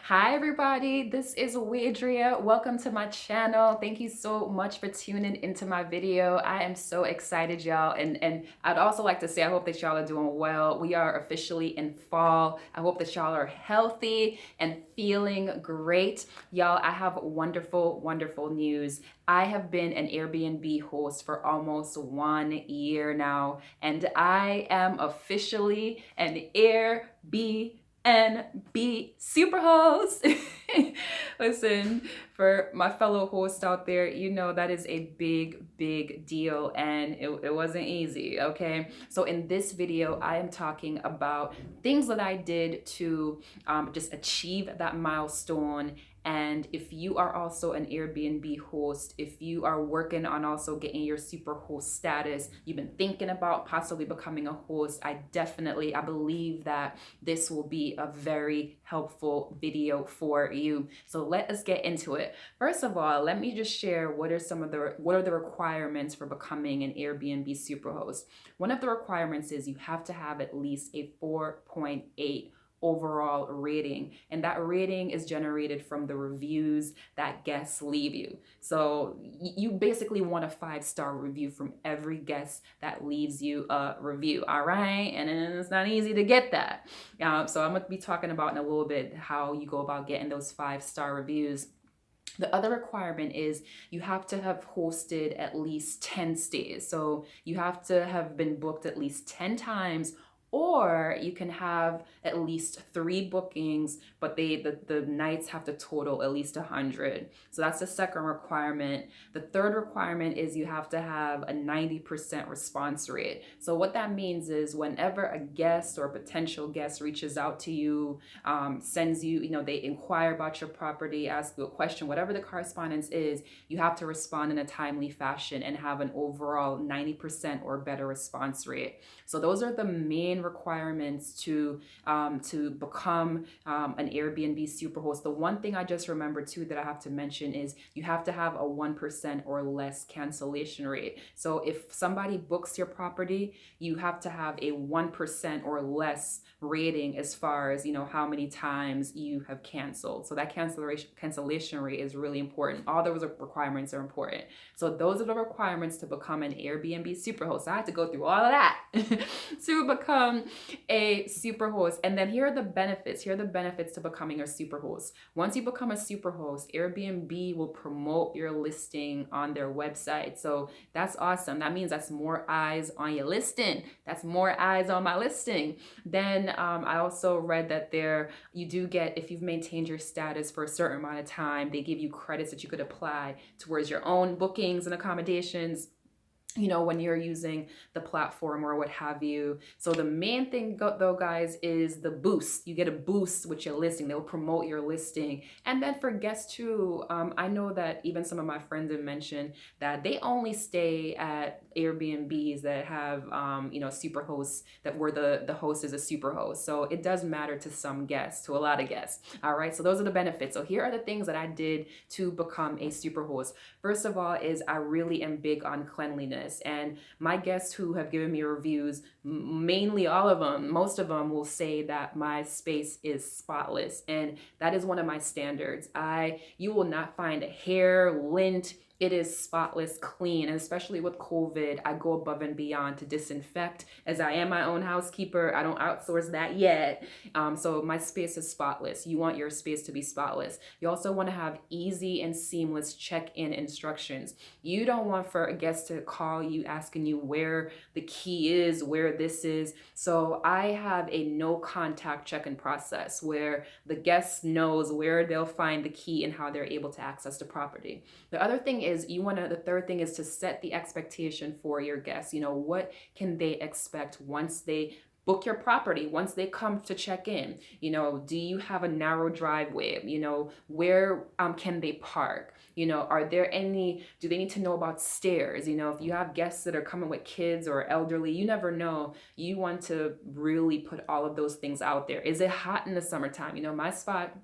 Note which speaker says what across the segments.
Speaker 1: Hi everybody, this is Wadria. Welcome to my channel. Thank you so much for tuning into my video. I am so excited, y'all. And I'd also like to say I hope that y'all are doing well. We are officially in fall. I hope that y'all are healthy and feeling great. Y'all, I have wonderful, wonderful news. I have been an Airbnb host for almost 1 year now, and I am officially an Airbnb Superhost. Listen, for my fellow hosts out there, you know that is a big, big deal, and it wasn't easy, okay? So in this video, I am talking about things that I did to just achieve that milestone. And if you are also an Airbnb host, if you are working on also getting your super host status, you've been thinking about possibly becoming a host, I believe that this will be a very helpful video for you. So let us get into it. First of all, let me just share what are the requirements for becoming an Airbnb superhost. One of the requirements is you have to have at least a 4.8 overall rating, and that rating is generated from the reviews that guests leave you. So you basically want a 5-star review from every guest that leaves you a review. All right, and it's not easy to get that. So I'm going to be talking about in a little bit how you go about getting those 5-star reviews. The other requirement is you have to have hosted at least 10 stays. So you have to have been booked at least 10 times, or you can have at least 3 bookings, but the nights have to total at least 100. So that's the second requirement. The third requirement is you have to have a 90% response rate. So what that means is whenever a guest or a potential guest reaches out to you, sends you, they inquire about your property, ask you a question, whatever the correspondence is, you have to respond in a timely fashion and have an overall 90% or better response rate. So those are the main requirements to become an Airbnb superhost. The one thing I just remembered too that I have to mention is you have to have a 1% or less cancellation rate. So if somebody books your property, you have to have a 1% or less rating as far as how many times you have canceled. So that cancellation rate is really important. All those requirements are important. So those are the requirements to become an Airbnb superhost. I had to go through all of that to become a superhost. And then here are the benefits. Here are the benefits to becoming a superhost. Once you become a superhost, Airbnb will promote your listing on their website. So that's awesome. That means that's more eyes on your listing. That's more eyes on my listing. Then I also read that you do get, if you've maintained your status for a certain amount of time, they give you credits that you could apply towards your own bookings and accommodations, when you're using the platform or what have you. So the main thing though, guys, is the boost. You get a boost with your listing. They'll promote your listing. And then for guests too, I know that even some of my friends have mentioned that they only stay at Airbnbs that have, super hosts where the host is a super host. So it does matter to some guests, to a lot of guests. All right. So those are the benefits. So here are the things that I did to become a super host. First of all is I really am big on cleanliness. And my guests who have given me reviews, mainly all of them, most of them will say that my space is spotless. And that is one of my standards. You will not find hair, lint. It is spotless, clean, and especially with COVID, I go above and beyond to disinfect. As I am my own housekeeper, I don't outsource that yet. So my space is spotless. You want your space to be spotless. You also want to have easy and seamless check-in instructions. You don't want for a guest to call you asking you where the key is, where this is. So I have a no contact check-in process where the guest knows where they'll find the key and how they're able to access the property. The third thing is to set the expectation for your guests. What can they expect once they book your property, once they come to check in? Do you have a narrow driveway? Where can they park? Do they need to know about stairs? If you have guests that are coming with kids or elderly, you never know. You want to really put all of those things out there. Is it hot in the summertime? My spot,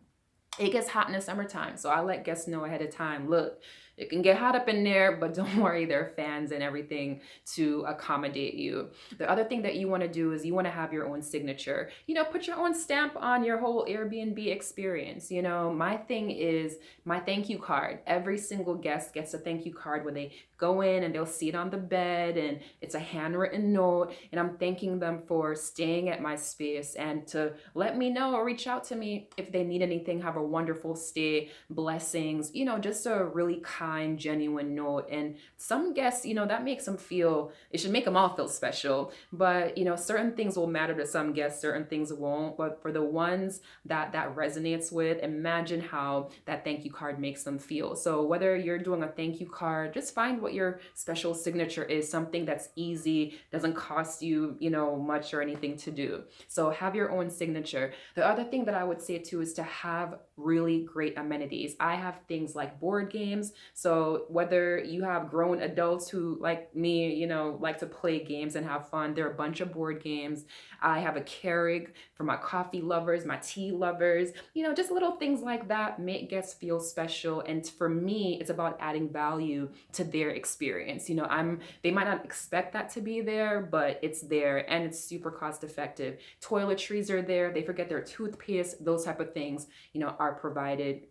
Speaker 1: it gets hot in the summertime. So I let guests know ahead of time, look, It can get hot up in there, but don't worry, there are fans and everything to accommodate you. The other thing that you want to do is you want to have your own signature. Put your own stamp on your whole Airbnb experience. My thing is my thank you card. Every single guest gets a thank you card where they go in and they'll see it on the bed, and it's a handwritten note, and I'm thanking them for staying at my space and to let me know or reach out to me if they need anything. Have a wonderful stay, blessings, just a really kind, genuine note. And some guests, that makes them feel, it should make them all feel special. But certain things will matter to some guests, certain things won't. But for the ones that resonates with, imagine how that thank you card makes them feel. So whether you're doing a thank you card, just find what your special signature is, something that's easy, doesn't cost you, much or anything to do. So have your own signature. The other thing that I would say too is to have really great amenities. I have things like board games. So whether you have grown adults who, like me, like to play games and have fun, there are a bunch of board games. I have a Keurig for my coffee lovers, my tea lovers, just little things like that make guests feel special. And for me, it's about adding value to their experience. They might not expect that to be there, but it's there and it's super cost effective. Toiletries are there. They forget their toothpaste, those type of things, are provided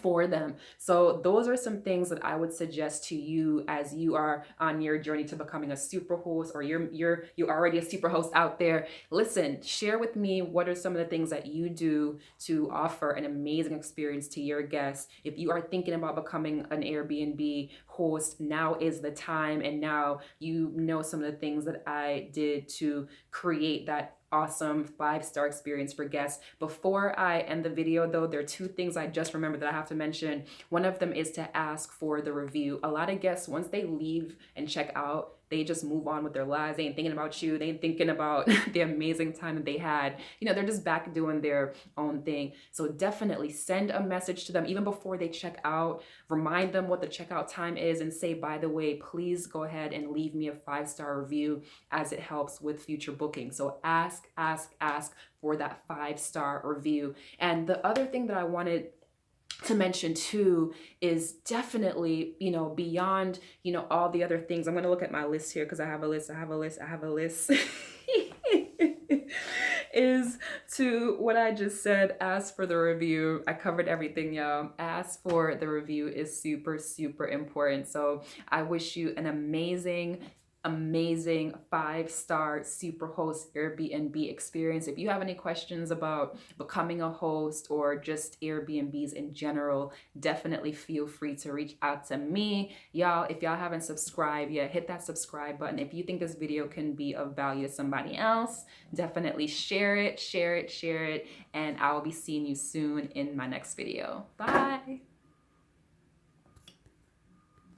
Speaker 1: for them. So those are some things that I would suggest to you as you are on your journey to becoming a super host, or you're already a super host out there. Listen, share with me what are some of the things that you do to offer an amazing experience to your guests. If you are thinking about becoming an Airbnb host, now is the time. And now some of the things that I did to create that awesome 5-star experience for guests. Before I end the video though, there are 2 things I just remembered that I have to mention. One of them is to ask for the review. A lot of guests, once they leave and check out, they just move on with their lives. They ain't thinking about you. They ain't thinking about the amazing time that they had. They're just back doing their own thing. So definitely send a message to them even before they check out. Remind them what the checkout time is and say, by the way, please go ahead and leave me a 5-star review, as it helps with future bookings. So ask for that 5-star review. And the other thing that I wanted to mention too is definitely, beyond, all the other things. I'm going to look at my list here because I have a list. Is to what I just said, ask for the review. I covered everything, y'all. Ask for the review is super, super important. So I wish you an amazing 5-star Superhost Airbnb experience. If you have any questions about becoming a host or just Airbnbs in general, definitely feel free to reach out to me. Y'all, if y'all haven't subscribed yet, hit that subscribe button. If you think this video can be of value to somebody else, definitely share it, and I will be seeing you soon in my next video. Bye.